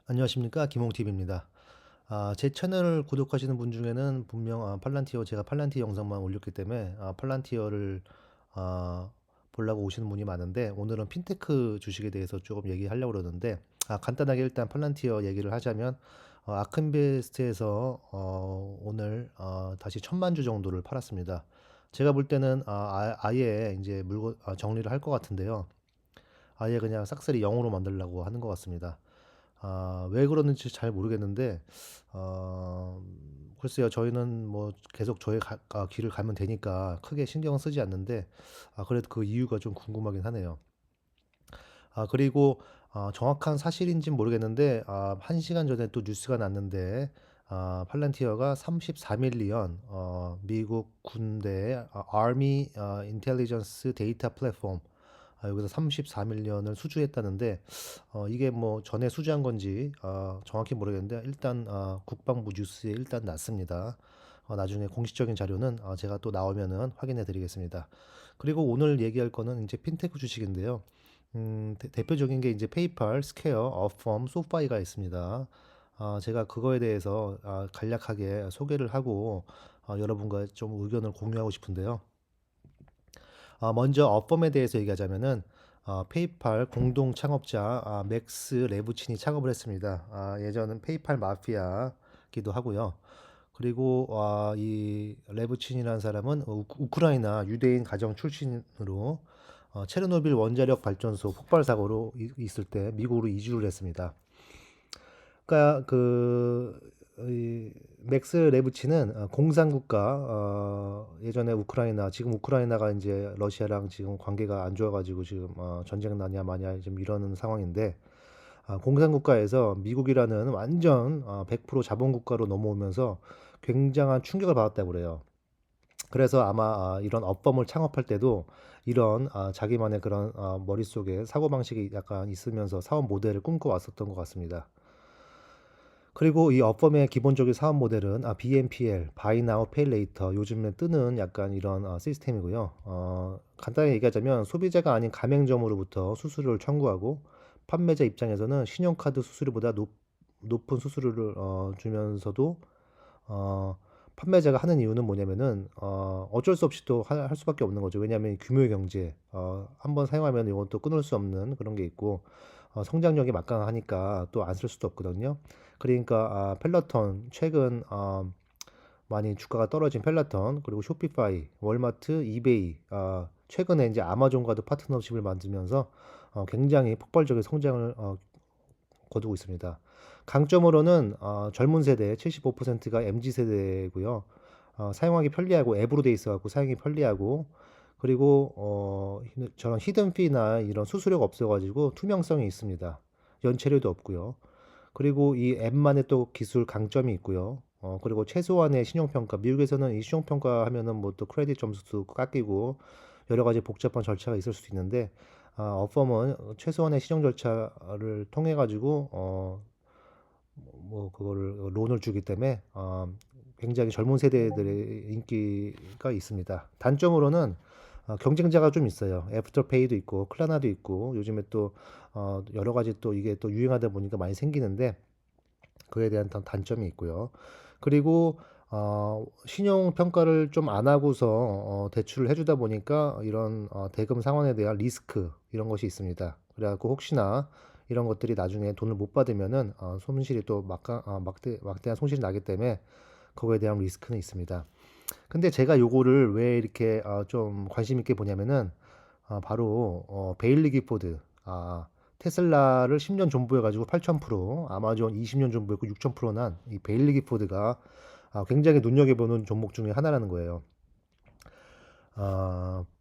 안녕하십니까, 김홍TV입니다. 제 채널을 구독하시는 분 중에는 분명 제가 팔란티어 영상만 올렸기 때문에 팔란티어를 아, 보려고 오시는 분이 많은데, 오늘은 핀테크 주식에 대해서 조금 얘기하려고 그러는데, 간단하게 일단 팔란티어 얘기를 하자면, 아크인베스트에서 오늘 다시 1,000만 주 정도를 팔았습니다. 제가 볼 때는 아예 이제 물건 정리를 할 것 같은데요. 아예 그냥 싹쓸이 0으로 만들려고 하는 것 같습니다. 왜 그러는지 잘 모르겠는데, 어, 글쎄요, 저희는 뭐 계속 길을 가면 되니까 크게 신경 쓰지 않는데, 그래도 그 이유가 좀 궁금하긴 하네요. 그리고 정확한 사실인지는 모르겠는데, 1시간 전에 또 뉴스가 났는데, 팔란티어가 34밀리언 미국 군대의 Army Intelligence Data Platform, 여기서 34밀리언을 수주했다는데, 이게 뭐 전에 수주한 건지 정확히 모르겠는데, 일단 국방부 뉴스에 일단 났습니다. 나중에 공식적인 자료는 제가 또 나오면은 확인해 드리겠습니다. 그리고 오늘 얘기할 거는 이제 핀테크 주식인데요. 대표적인 게 이제 페이팔, 스퀘어, 어펌, 소파이가 있습니다. 제가 그거에 대해서 간략하게 소개를 하고 여러분과 좀 의견을 공유하고 싶은데요. 먼저 어펌에 대해서 얘기하자면은 페이팔 공동 창업자 맥스 레부친이 창업을 했습니다. 예전은 페이팔 마피아기도 하고요. 그리고 이 레부친이라는 사람은 우크라이나 유대인 가정 출신으로 체르노빌 원자력 발전소 폭발 사고로 있을 때 미국으로 이주를 했습니다. 그러니까 이 맥스 레부치는 공산국가, 예전에 우크라이나, 지금 우크라이나가 이제 러시아랑 지금 관계가 안 좋아가지고 지금 전쟁 나냐 마냐 좀 이러는 상황인데, 공산국가에서 미국이라는 완전 100% 자본국가로 넘어오면서 굉장한 충격을 받았다고 그래요. 그래서 아마 이런 업범을 창업할 때도 이런 자기만의 그런 머릿속에 사고방식이 약간 있으면서 사업 모델을 꿈꿔왔었던 것 같습니다. 그리고 이 업범의 기본적인 사업 모델은 BNPL, Buy Now, Pay Later, 요즘에 뜨는 약간 이런 시스템이고요. 간단히 얘기하자면 소비자가 아닌 가맹점으로부터 수수료를 청구하고 판매자 입장에서는 신용카드 수수료보다 높은 수수료를 주면서도 어, 판매자가 하는 이유는 뭐냐면은 어쩔 수 없이 또 할 수밖에 없는 거죠. 왜냐하면 규모의 경제, 한번 사용하면 이건 또 끊을 수 없는 그런 게 있고, 성장력이 막강하니까 또 안 쓸 수도 없거든요. 그러니까 펠로톤 최근 많이 주가가 떨어진 펠로톤, 그리고 쇼피파이, 월마트, 이베이, 최근에 이제 아마존과도 파트너십을 만들면서 굉장히 폭발적인 성장을 거두고 있습니다. 강점으로는 젊은 세대 75%가 MZ 세대고요. 사용하기 편리하고 앱으로 돼 있어갖고 사용이 편리하고, 그리고 저런 히든피나 이런 수수료가 없어가지고 투명성이 있습니다. 연체료도 없고요. 그리고 이 앱만의 또 기술 강점이 있고요. 그리고 최소한의 신용평가. 미국에서는 이 신용평가 하면은 뭐 또 크레딧 점수도 깎이고 여러 가지 복잡한 절차가 있을 수도 있는데, 어펌은 최소한의 신용 절차를 통해 가지고 뭐 그거를 론을 주기 때문에 굉장히 젊은 세대들의 인기가 있습니다. 단점으로는 경쟁자가 좀 있어요. 애프터페이도 있고 클라나도 있고 요즘에 또 여러 가지 또 이게 또 유행하다 보니까 많이 생기는데, 그에 대한 단점이 있고요. 그리고 신용 평가를 좀 안 하고서 대출을 해주다 보니까 이런 대금 상환에 대한 리스크 이런 것이 있습니다. 그래갖고 혹시나 이런 것들이 나중에 돈을 못 받으면은 손실이 또 막대한 손실이 나기 때문에 그거에 대한 리스크는 있습니다. 근데 제가 요거를 왜 이렇게 좀 관심 있게 보냐면은 바로 베일리 기포드, 테슬라를 10년 존버해가지고 8,000%, 아마존 20년 존버했고 6,000% 난 이 베일리 기포드가 굉장히 눈여겨보는 종목 중에 하나라는 거예요.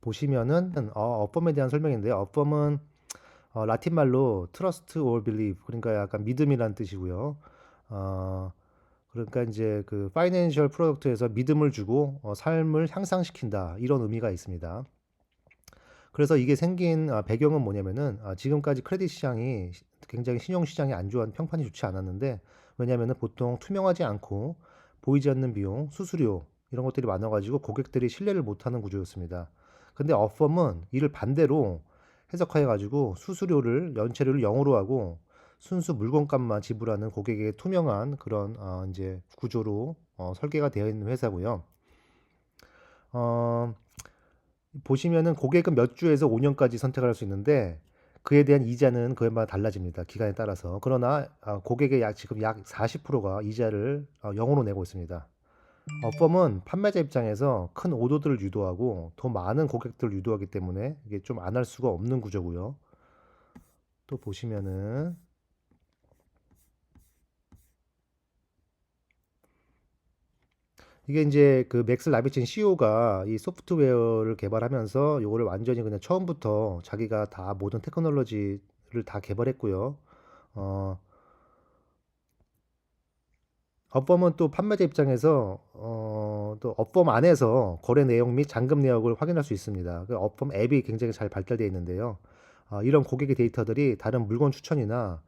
보시면은 어펌에 대한 설명인데요. 어펌은 라틴 말로 trust or believe, 그러니까 약간 믿음이란 뜻이고요. 어, 그러니까 이제 그 파이낸셜 프로덕트에서 믿음을 주고 삶을 향상시킨다, 이런 의미가 있습니다. 그래서 이게 생긴 배경은 뭐냐면은, 지금까지 크레딧 시장이 굉장히 신용 시장이 안 좋아, 평판이 좋지 않았는데, 왜냐면은 보통 투명하지 않고 보이지 않는 비용, 수수료 이런 것들이 많아가지고 고객들이 신뢰를 못하는 구조였습니다. 근데 어펌은 이를 반대로 해석해가지고 수수료를 연체료를 0으로 하고 순수 물건값만 지불하는 고객에게 투명한 그런 이제 구조로 설계가 되어 있는 회사고요. 어, 보시면은 고객은 몇 주에서 5년까지 선택할 수 있는데 그에 대한 이자는 그에마다 달라집니다. 기간에 따라서. 그러나 고객의 지금 약 40%가 이자를 0으로 내고 있습니다. 업범은 판매자 입장에서 큰 오더들을 유도하고 더 많은 고객들을 유도하기 때문에 이게 좀 안 할 수가 없는 구조고요. 또 보시면은 이게 이제 그 맥스 라비친 CEO가 이 소프트웨어를 개발하면서 요거를 완전히 그냥 처음부터 자기가 다 모든 테크놀로지를 다 개발했고요. 어, 업범은 또 판매자 입장에서 또 업범 안에서 거래 내용 및 잔금 내역을 확인할 수 있습니다. 그 업범 앱이 굉장히 잘 발달되어 있는데요. 이런 고객의 데이터들이 다른 물건 추천이나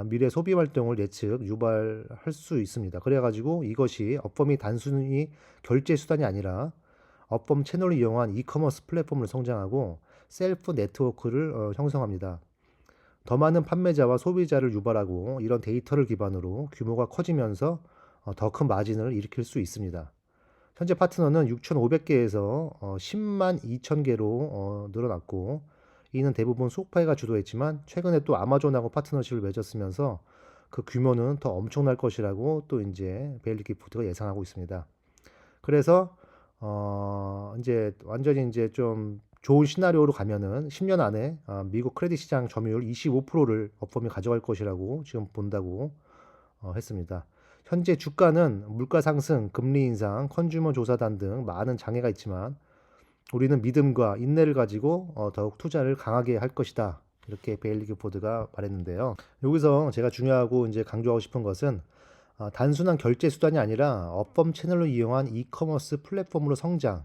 미래 소비 활동을 예측, 유발할 수 있습니다. 그래가지고 이것이 업범이 단순히 결제 수단이 아니라 업범 채널을 이용한 이커머스 플랫폼을 성장하고 셀프 네트워크를 형성합니다. 더 많은 판매자와 소비자를 유발하고 이런 데이터를 기반으로 규모가 커지면서 더 큰 마진을 일으킬 수 있습니다. 현재 파트너는 6,500개에서 10만 2천 개로 늘어났고 이는 대부분 소파이가 주도했지만 최근에 또 아마존하고 파트너십을 맺었으면서 그 규모는 더 엄청날 것이라고 또 이제 베일리 기프트가 예상하고 있습니다. 그래서 이제 완전히 이제 좀 좋은 시나리오로 가면은 10년 안에 미국 크레딧 시장 점유율 25%를 업범이 가져갈 것이라고 지금 본다고 했습니다. 현재 주가는 물가 상승, 금리 인상, 컨주머 조사단 등 많은 장애가 있지만 우리는 믿음과 인내를 가지고 더욱 투자를 강하게 할 것이다. 이렇게 베일리 기포드가 말했는데요. 여기서 제가 중요하고 이제 강조하고 싶은 것은 단순한 결제 수단이 아니라 업범 채널로 이용한 이커머스 플랫폼으로 성장,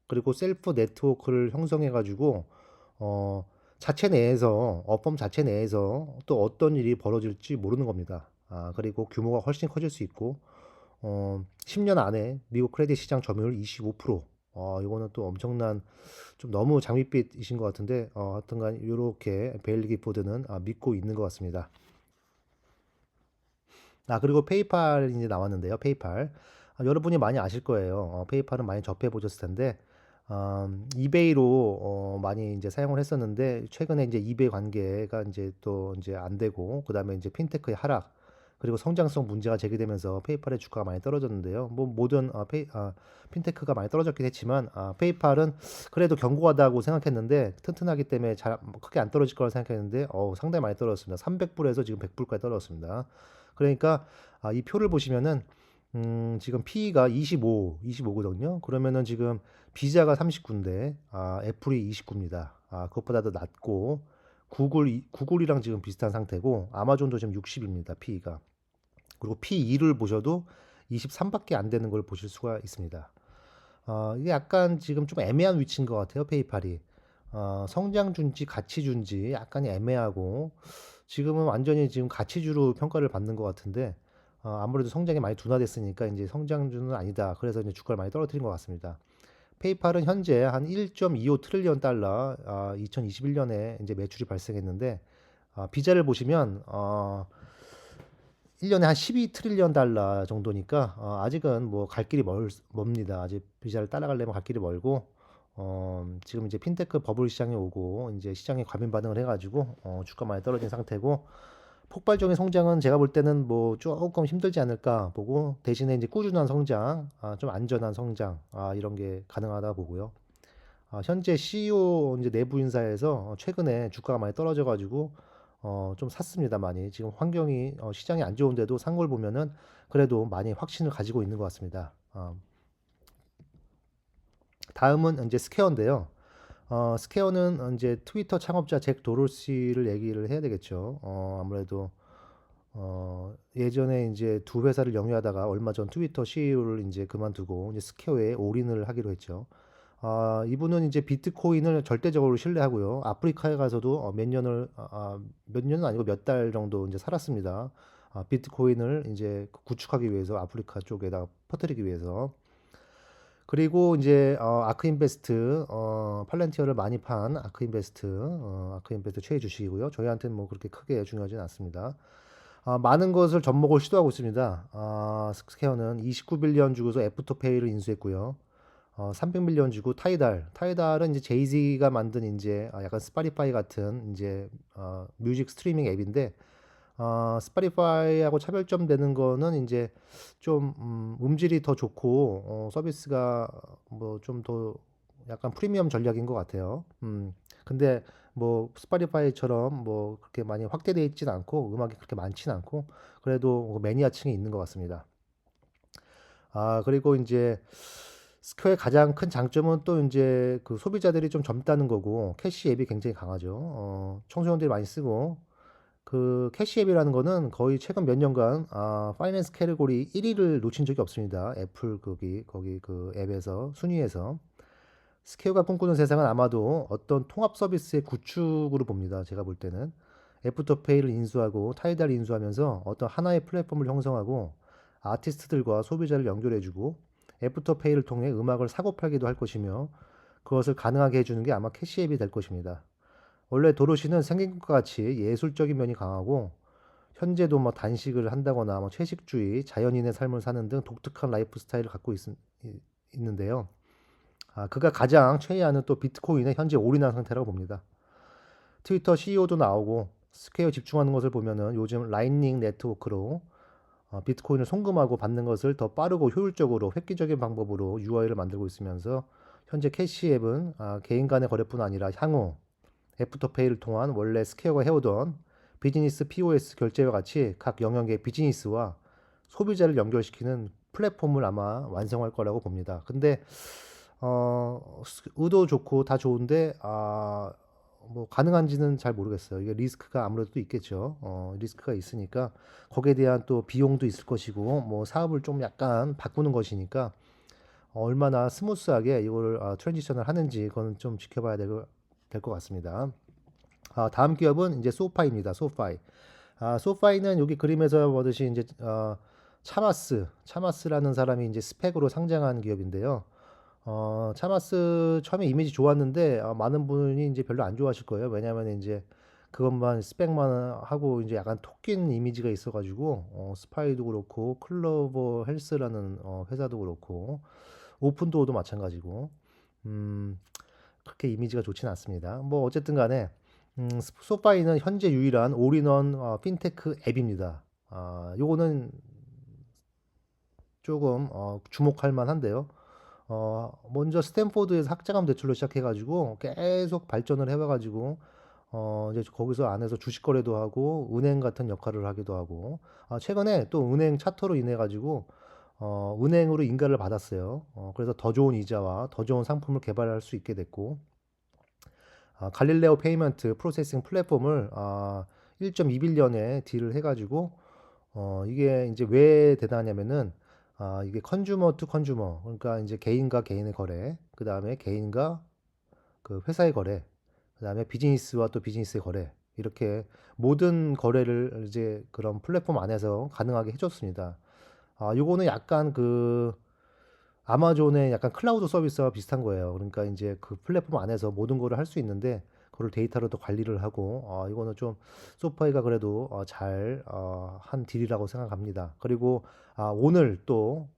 그리고 셀프 네트워크를 형성해 가지고 자체 내에서 업범 자체 내에서 또 어떤 일이 벌어질지 모르는 겁니다. 그리고 규모가 훨씬 커질 수 있고 10년 안에 미국 크레딧 시장 점유율 25%. 이거는 또 엄청난 좀 너무 장밋빛이신 것 같은데 하여튼간 이렇게 베일리 기포드는 믿고 있는 것 같습니다. 그리고 페이팔이 이제 나왔는데요. 페이팔. 여러분이 많이 아실 거예요. 페이팔은 많이 접해 보셨을 텐데, 이베이로 많이 이제 사용을 했었는데, 최근에 이제 이베이 관계가 이제 또 이제 안 되고, 그 다음에 이제 핀테크의 하락, 그리고 성장성 문제가 제기되면서 페이팔의 주가가 많이 떨어졌는데요. 뭐 모든 핀테크가 많이 떨어졌긴 했지만, 페이팔은 그래도 견고하다고 생각했는데, 튼튼하기 때문에 잘 크게 안 떨어질 거라 생각했는데, 상당히 많이 떨어졌습니다. 300불에서 지금 100불까지 떨어졌습니다. 그러니까 이 표를 보시면은 지금 P가 25거든요. 그러면은 지금 비자가 39인데 애플이 29입니다. 그것보다도 낮고 구글이랑 지금 비슷한 상태고 아마존도 지금 60입니다. P가. 그리고 P2를 보셔도 23밖에 안 되는 걸 보실 수가 있습니다. 이게 약간 지금 좀 애매한 위치인 것 같아요. 페이팔이. 성장준지 가치준지 약간 애매하고 지금은 완전히 지금 가치주로 평가를 받는 것 같은데 아무래도 성장이 많이 둔화됐으니까 이제 성장주는 아니다. 그래서 이제 주가를 많이 떨어뜨린 것 같습니다. 페이팔은 현재 한 1.25 트릴리언 달러 2021년에 이제 매출이 발생했는데 비자를 보시면 1년에 한 12 트릴리언 달러 정도니까 아직은 뭐 갈 길이 멉니다. 아직 비자를 따라가려면 갈 길이 멀고 지금 이제 핀테크 버블 시장이 오고 이제 시장이 과민 반응을 해가지고 주가 많이 떨어진 상태고 폭발적인 성장은 제가 볼 때는 뭐 조금 힘들지 않을까 보고 대신에 이제 꾸준한 성장, 좀 안전한 성장 이런 게 가능하다 보고요. 현재 CEO 이제 내부 인사에서 최근에 주가가 많이 떨어져가지고 좀 샀습니다 많이. 지금 환경이 시장이 안 좋은데도 산 걸 보면은 그래도 많이 확신을 가지고 있는 것 같습니다. 다음은 이제 스퀘어인데요. 스퀘어는 이제 트위터 창업자 잭 도로시를 얘기를 해야 되겠죠. 아무래도 예전에 이제 두 회사를 영위하다가 얼마 전 트위터 CEO를 이제 그만두고 이제 스퀘어에 올인을 하기로 했죠. 이분은 이제 비트코인을 절대적으로 신뢰하고요. 아프리카에 가서도 몇 년은 아니고 몇 달 정도 이제 살았습니다. 비트코인을 이제 구축하기 위해서 아프리카 쪽에다 퍼뜨리기 위해서. 그리고 이제 아크인베스트 팔렌티어를 많이 판 아크인베스트 최애 주식이고요. 저희한테는 뭐 그렇게 크게 중요하진 않습니다. 많은 것을 접목을 시도하고 있습니다. 스퀘어는 29빌리언 주고서 애프터페이를 인수했고요. 300밀리언 주고 타이달은 이제 제이지가 만든 이제 약간 스파티파이 같은 이제 뮤직 스트리밍 앱인데 스파티파이하고 차별점 되는 거는 이제 좀 음질이 더 좋고 서비스가 뭐 좀 더 약간 프리미엄 전략인 것 같아요. 근데 뭐 스파티파이처럼 뭐 그렇게 많이 확대되어 있진 않고 음악이 그렇게 많진 않고 그래도 뭐 매니아층이 있는 것 같습니다. 그리고 이제 스퀘어의 가장 큰 장점은 또 이제 그 소비자들이 좀 젊다는 거고 캐시 앱이 굉장히 강하죠. 청소년들이 많이 쓰고 그 캐시 앱이라는 거는 거의 최근 몇 년간 파이낸스 캐테고리 1위를 놓친 적이 없습니다. 애플 거기 그 앱에서 순위에서 스퀘어가 꿈꾸는 세상은 아마도 어떤 통합 서비스의 구축으로 봅니다. 제가 볼 때는 애프터페이를 인수하고 타이달을 인수하면서 어떤 하나의 플랫폼을 형성하고 아티스트들과 소비자를 연결해주고 애프터페이를 통해 음악을 사고 팔기도 할 것이며 그것을 가능하게 해주는 게 아마 캐시앱이 될 것입니다. 원래 도로시는 생긴 것과 같이 예술적인 면이 강하고 현재도 뭐 단식을 한다거나 뭐 채식주의, 자연인의 삶을 사는 등 독특한 라이프 스타일을 갖고 있는데요. 그가 가장 최애하는 또 비트코인에 현재 올인한 상태라고 봅니다. 트위터 CEO도 나오고 스퀘어 집중하는 것을 보면은 요즘 라이닝 네트워크로 비트코인을 송금하고 받는 것을 더 빠르고 효율적으로 획기적인 방법으로 UI를 만들고 있으면서 현재 캐시앱은 개인 간의 거래뿐 아니라 향후 애프터페이를 통한 원래 스퀘어가 해오던 비즈니스 POS 결제와 같이 각 영역의 비즈니스와 소비자를 연결시키는 플랫폼을 아마 완성할 거라고 봅니다. 근데 의도 좋고 다 좋은데 뭐 가능한지는 잘 모르겠어요. 이게 리스크가 아무래도 있겠죠. 리스크가 있으니까 거기에 대한 또 비용도 있을 것이고 뭐 사업을 좀 약간 바꾸는 것이니까 얼마나 스무스하게 이거를 트랜지션을 하는지 그거는 좀 지켜봐야 될 것 같습니다. 다음 기업은 이제 소파입니다. 소파이. 소파이는 여기 그림에서 보듯이 이제 차마스라는 사람이 이제 스펙으로 상장한 기업인데요. 차마스 처음에 이미지 좋았는데 많은 분이 이제 별로 안 좋아하실 거예요. 왜냐하면 이제 그것만 스펙만 하고 이제 약간 토낀 이미지가 있어가지고 스파이도 그렇고 클로버 헬스라는 회사도 그렇고 오픈도어도 마찬가지고 음, 그렇게 이미지가 좋지는 않습니다. 뭐 어쨌든 간에 소파이는 현재 유일한 올인원 핀테크 앱입니다. 요거는 조금 주목할 만한데요. 먼저 스탠포드에서 학자금 대출로 시작해가지고 계속 발전을 해와가지고 이제 거기서 안에서 주식 거래도 하고 은행 같은 역할을 하기도 하고 최근에 또 은행 차터로 인해 가지고 은행으로 인가를 받았어요. 그래서 더 좋은 이자와 더 좋은 상품을 개발할 수 있게 됐고 갈릴레오 페이먼트 프로세싱 플랫폼을 1.2빌리언에 딜을 해가지고 이게 이제 왜 대단하냐면은 이게 컨주머 투 컨주머 그러니까 이제 개인과 개인의 거래 그 다음에 개인과 그 회사의 거래 그 다음에 비즈니스와 또 비즈니스의 거래 이렇게 모든 거래를 이제 그런 플랫폼 안에서 가능하게 해줬습니다. 요거는 약간 그 아마존의 약간 클라우드 서비스와 비슷한 거예요. 그러니까 이제 그 플랫폼 안에서 모든 거를 할 수 있는데 그걸 데이터로 또 관리를 하고 이거는 좀 소파이가 그래도 잘 한 딜이라고 생각합니다. 그리고 오늘 또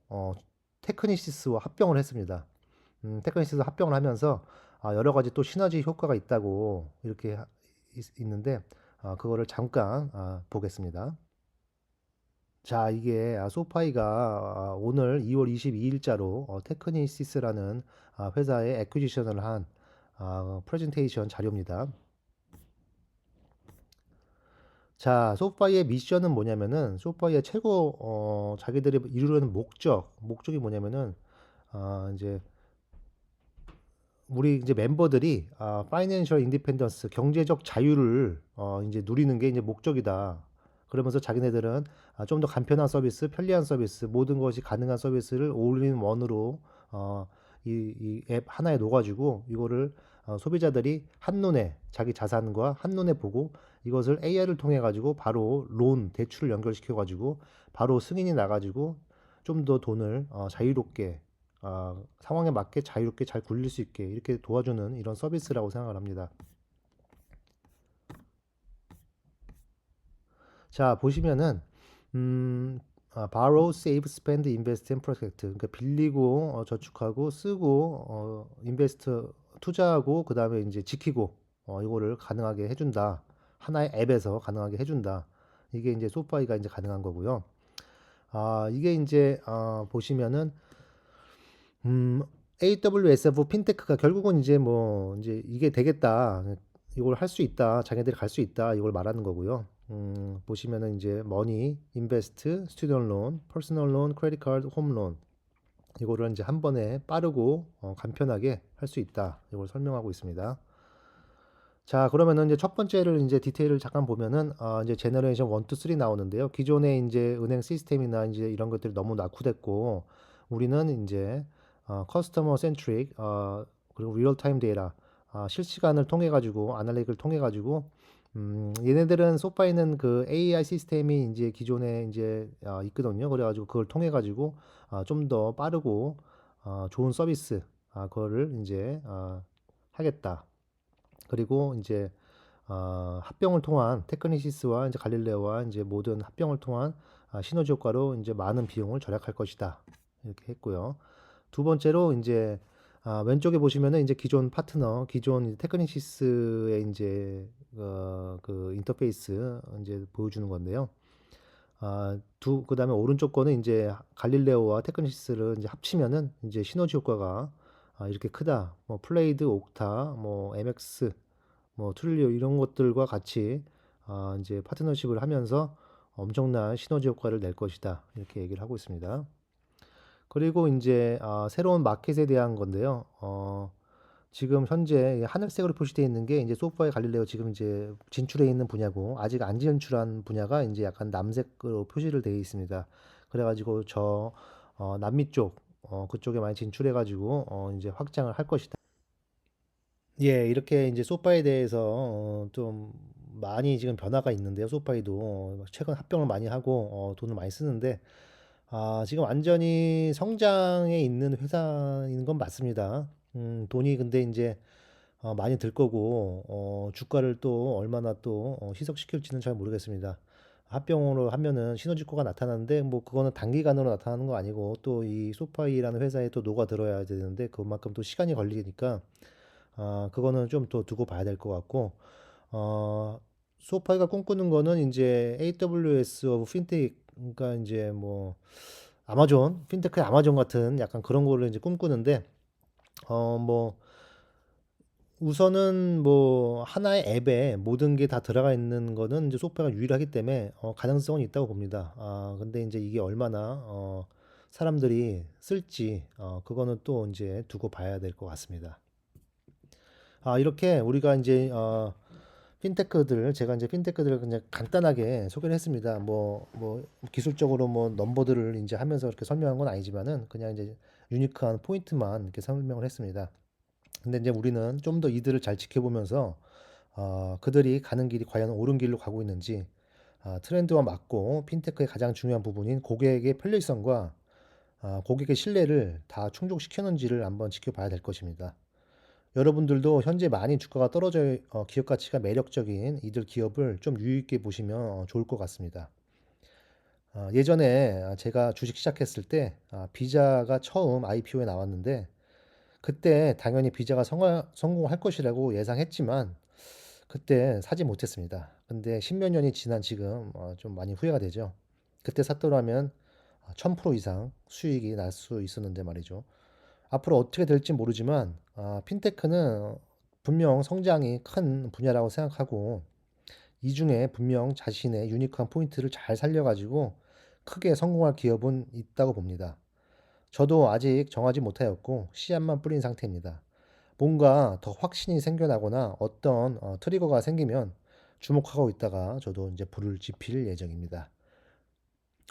테크니시스와 합병을 했습니다. 테크니시스 합병을 하면서 여러 가지 또 시너지 효과가 있다고 이렇게 있는데 그거를 잠깐 보겠습니다. 자, 이게 소파이가 오늘 2월 22일자로 테크니시스라는 회사에 애퀴지션을 한 프레젠테이션 자료입니다. 자, 소파이의 미션은 뭐냐면은 소파이의 최고 자기들이 이루려는 목적이 뭐냐면은 이제 우리 이제 멤버들이 파이낸셜 인디펜던스 경제적 자유를 이제 누리는 게 이제 목적이다. 그러면서 자기네들은 좀 더 간편한 서비스, 편리한 서비스, 모든 것이 가능한 서비스를 올인원으로 이 앱 하나에 놓아가지고 이거를 소비자들이 한눈에 자기 자산과 한눈에 보고 이것을 AI를 통해 가지고 바로 대출을 연결시켜 가지고 바로 승인이 나가지고 좀 더 돈을 자유롭게 상황에 맞게 자유롭게 잘 굴릴 수 있게 이렇게 도와주는 이런 서비스라고 생각을 합니다. 자, 보시면은 borrow, save, spend, invest and protect. 그러니까 빌리고 저축하고 쓰고 인베스트 투자하고 그다음에 이제 지키고 이거를 가능하게 해준다. 하나의 앱에서 가능하게 해준다. 이게 이제 소파이가 이제 가능한 거고요. 이게 이제 보시면은 AWS 핀테크가 결국은 이제 뭐 이제 이게 되겠다. 이걸 할 수 있다. 자기들이 갈 수 있다. 이걸 말하는 거고요. 보시면은 이제 머니, 인베스트, 스튜던트 론, 퍼스널 론, 크레딧 카드, 홈 론. 이거를 이제 한 번에 빠르고 간편하게 할 수 있다. 이걸 설명하고 있습니다. 자, 그러면은 이제 첫 번째를 이제 디테일을 잠깐 보면은 이제 제너레이션 1, 2, 3 나오는데요. 기존의 이제 은행 시스템이나 이제 이런 것들이 너무 낙후됐고 우리는 이제 커스터머 센트릭 그리고 리얼 타임 데이터 실시간을 통해 가지고 아날리틱을 통해 가지고 얘네들은 소파에는 그 AI 시스템이 이제 기존에 이제 있거든요. 그래 가지고 그걸 통해 가지고 좀 더 빠르고 좋은 서비스 그거를 이제 하겠다. 그리고 이제 합병을 통한 테크니시스와 이제 갈릴레오와 이제 모든 합병을 통한 시너지 효과로 이제 많은 비용을 절약할 것이다. 이렇게 했고요. 두 번째로 이제 왼쪽에 보시면은 이제 기존 파트너, 기존 테크니시스의 이제 그 인터페이스 이제 보여주는 건데요. 그다음에 오른쪽 거는 이제 갈릴레오와 테크니시스를 이제 합치면은 이제 시너지 효과가 이렇게 크다. 뭐 플레이드, 옥타, 뭐 MX 뭐 트릴리오 이런 것들과 같이 이제 파트너십을 하면서 엄청난 시너지 효과를 낼 것이다. 이렇게 얘기를 하고 있습니다. 그리고 이제 새로운 마켓에 대한 건데요. 지금 현재 하늘색으로 표시되어 있는 게 이제 소프트웨어 갈릴레오 지금 이제 진출해 있는 분야고 아직 안 진출한 분야가 이제 약간 남색으로 표시를 되어 있습니다. 그래가지고 저 남미 쪽 그쪽에 많이 진출해 가지고 이제 확장을 할 것이다. 예, 이렇게 이제 소파에 대해서 좀 많이 지금 변화가 있는데요. 소파이도 최근 합병을 많이 하고 돈을 많이 쓰는데 지금 완전히 성장에 있는 회사인 건 맞습니다. 돈이 근데 이제 많이 들 거고 주가를 또 얼마나 또 희석시킬지는 잘 모르겠습니다. 합병으로 하면은 시너지효과가 나타나는데 뭐 그거는 단기간으로 나타나는 거 아니고 또 이 소파이라는 회사에 또 녹아들어야 되는데 그만큼 또 시간이 걸리니까 그거는 좀 더 두고 봐야 될 것 같고, 어, 소파이가 꿈꾸는 거는 이제 AWS of 핀테크, 그러니까 이제 뭐, 아마존, 핀테크의 아마존 같은 약간 그런 거를 이제 꿈꾸는데, 뭐, 우선은 뭐, 하나의 앱에 모든 게 다 들어가 있는 거는 이제 소파가 유일하기 때문에, 가능성은 있다고 봅니다. 근데 이제 이게 얼마나, 사람들이 쓸지, 그거는 또 이제 두고 봐야 될 것 같습니다. 이렇게 우리가 이제 핀테크들 제가 이제 핀테크들을 그냥 간단하게 소개를 했습니다. 뭐 기술적으로 뭐 넘버들을 이제 하면서 이렇게 설명한 건 아니지만은 그냥 이제 유니크한 포인트만 이렇게 설명을 했습니다. 근데 이제 우리는 좀 더 이들을 잘 지켜보면서 그들이 가는 길이 과연 옳은 길로 가고 있는지 트렌드와 맞고 핀테크의 가장 중요한 부분인 고객의 편리성과 고객의 신뢰를 다 충족시켰는지를 한번 지켜봐야 될 것입니다. 여러분들도 현재 많이 주가가 떨어져 기업 가치가 매력적인 이들 기업을 좀 유의 있게 보시면 좋을 것 같습니다. 예전에 제가 주식 시작했을 때 비자가 처음 IPO에 나왔는데 그때 당연히 비자가 성공할 것이라고 예상했지만 그때 사지 못했습니다. 근데 십몇 년이 지난 지금 좀 많이 후회가 되죠. 그때 샀더라면 1000% 이상 수익이 날 수 있었는데 말이죠. 앞으로 어떻게 될지 모르지만 핀테크는 분명 성장이 큰 분야라고 생각하고 이 중에 분명 자신의 유니크한 포인트를 잘 살려가지고 크게 성공할 기업은 있다고 봅니다. 저도 아직 정하지 못하였고 씨앗만 뿌린 상태입니다. 뭔가 더 확신이 생겨나거나 어떤 트리거가 생기면 주목하고 있다가 저도 이제 불을 지필 예정입니다.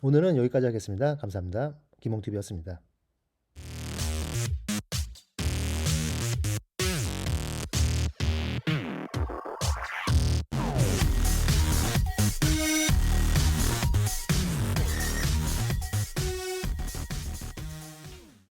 오늘은 여기까지 하겠습니다. 감사합니다. 김홍TV였습니다.